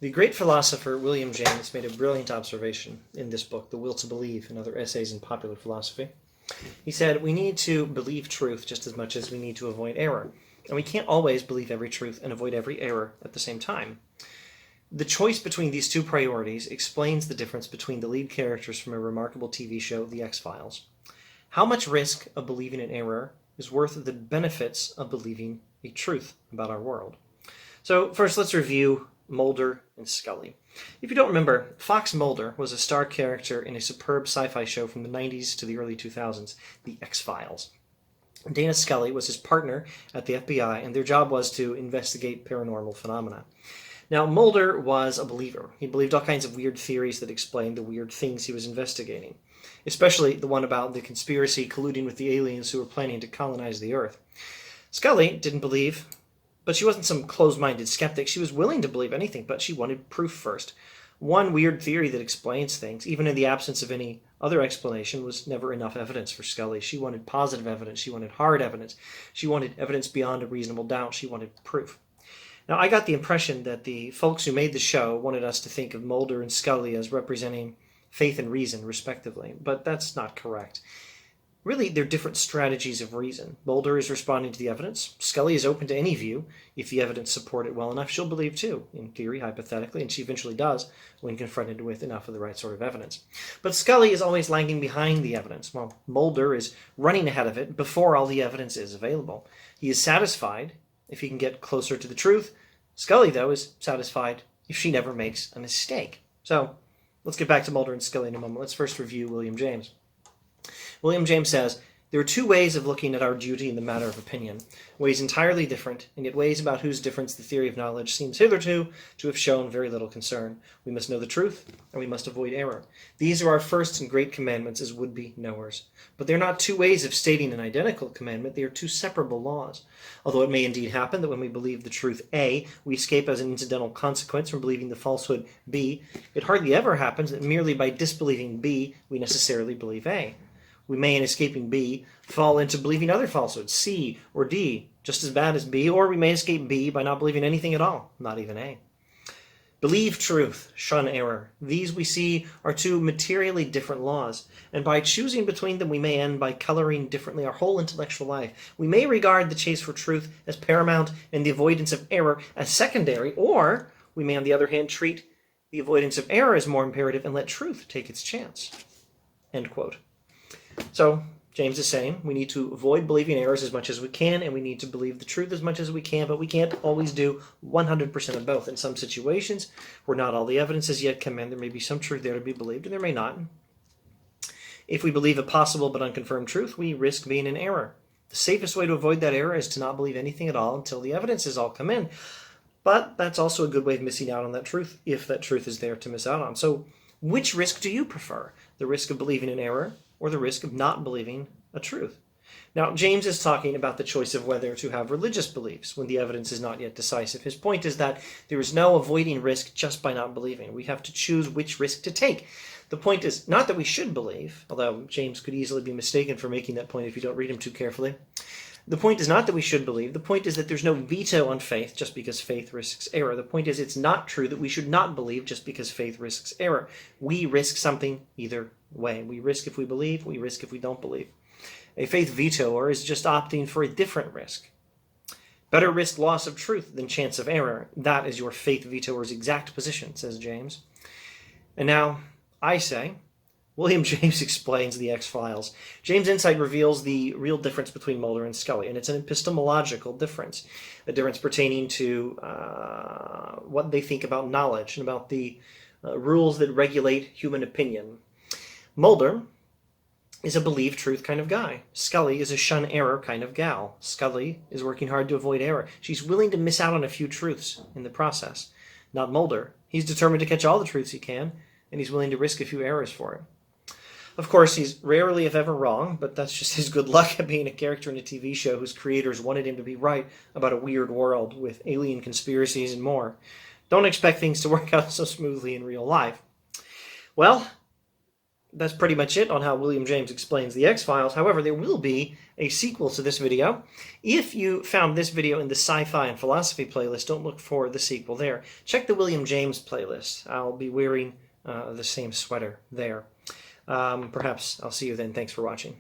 The great philosopher William James made a brilliant observation in this book, The Will to Believe, and other essays in popular philosophy. He said, we need to believe truth just as much as we need to avoid error. And we can't always believe every truth and avoid every error at the same time. The choice between these two priorities explains the difference between the lead characters from a remarkable TV show, The X-Files. How much risk of believing an error is worth the benefits of believing a truth about our world? So first, let's review Mulder and Scully. If you don't remember, Fox Mulder was a star character in a superb sci-fi show from the 90s to the early 2000s, The X-Files. Dana Scully was his partner at the FBI, and their job was to investigate paranormal phenomena. Now, Mulder was a believer. He believed all kinds of weird theories that explained the weird things he was investigating, especially the one about the conspiracy colluding with the aliens who were planning to colonize the Earth. Scully didn't believe, but she wasn't some closed-minded skeptic. She was willing to believe anything, but she wanted proof first. One weird theory that explains things, even in the absence of any other explanation, was never enough evidence for Scully. She wanted positive evidence. She wanted hard evidence. She wanted evidence beyond a reasonable doubt. She wanted proof. Now, I got the impression that the folks who made the show wanted us to think of Mulder and Scully as representing faith and reason, respectively, but that's not correct. Really, they're different strategies of reason. Mulder is responding to the evidence. Scully is open to any view. If the evidence support it well enough, she'll believe too, in theory, hypothetically, and she eventually does when confronted with enough of the right sort of evidence. But Scully is always lagging behind the evidence, while Mulder is running ahead of it before all the evidence is available. He is satisfied if he can get closer to the truth. Scully, though, is satisfied if she never makes a mistake. So, let's get back to Mulder and Scully in a moment. Let's first review William James. William James says, there are two ways of looking at our duty in the matter of opinion, ways entirely different, and yet ways about whose difference the theory of knowledge seems hitherto to have shown very little concern. We must know the truth, and we must avoid error. These are our first and great commandments as would-be knowers. But they're not two ways of stating an identical commandment, they are two separable laws. Although it may indeed happen that when we believe the truth A, we escape as an incidental consequence from believing the falsehood B, it hardly ever happens that merely by disbelieving B, we necessarily believe A. We may, in escaping B, fall into believing other falsehoods, C or D, just as bad as B, or we may escape B by not believing anything at all, not even A. Believe truth, shun error. These, we see, are two materially different laws, and by choosing between them we may end by coloring differently our whole intellectual life. We may regard the chase for truth as paramount and the avoidance of error as secondary, or we may, on the other hand, treat the avoidance of error as more imperative and let truth take its chance. End quote. So, James is saying we need to avoid believing errors as much as we can, and we need to believe the truth as much as we can, but we can't always do 100% of both. In some situations where not all the evidence is yet come in, there may be some truth there to be believed, and there may not. If we believe a possible but unconfirmed truth, we risk being in error. The safest way to avoid that error is to not believe anything at all until the evidence has all come in. But that's also a good way of missing out on that truth, if that truth is there to miss out on. So, which risk do you prefer? The risk of believing in error, or the risk of not believing a truth? Now, James is talking about the choice of whether to have religious beliefs when the evidence is not yet decisive. His point is that there is no avoiding risk just by not believing. We have to choose which risk to take. The point is not that we should believe, although James could easily be mistaken for making that point if you don't read him too carefully. The point is not that we should believe. The point is that there's no veto on faith just because faith risks error. The point is it's not true that we should not believe just because faith risks error. We risk something either way. We risk if we believe, we risk if we don't believe. A faith vetoer is just opting for a different risk. Better risk loss of truth than chance of error. That is your faith vetoer's exact position, says James. And now, I say, William James explains the X-Files. James' insight reveals the real difference between Mulder and Scully, and it's an epistemological difference, a difference pertaining to what they think about knowledge and about the rules that regulate human opinion. Mulder is a believe truth kind of guy. Scully is a shun error kind of gal. Scully is working hard to avoid error. She's willing to miss out on a few truths in the process. Not Mulder. He's determined to catch all the truths he can, and he's willing to risk a few errors for it. Of course, he's rarely, if ever, wrong, but that's just his good luck at being a character in a TV show whose creators wanted him to be right about a weird world with alien conspiracies and more. Don't expect things to work out so smoothly in real life. Well, that's pretty much it on how William James explains the X-Files. However, there will be a sequel to this video. If you found this video in the sci-fi and philosophy playlist, don't look for the sequel there. Check the William James playlist. I'll be wearing the same sweater there. Perhaps I'll see you then. Thanks for watching.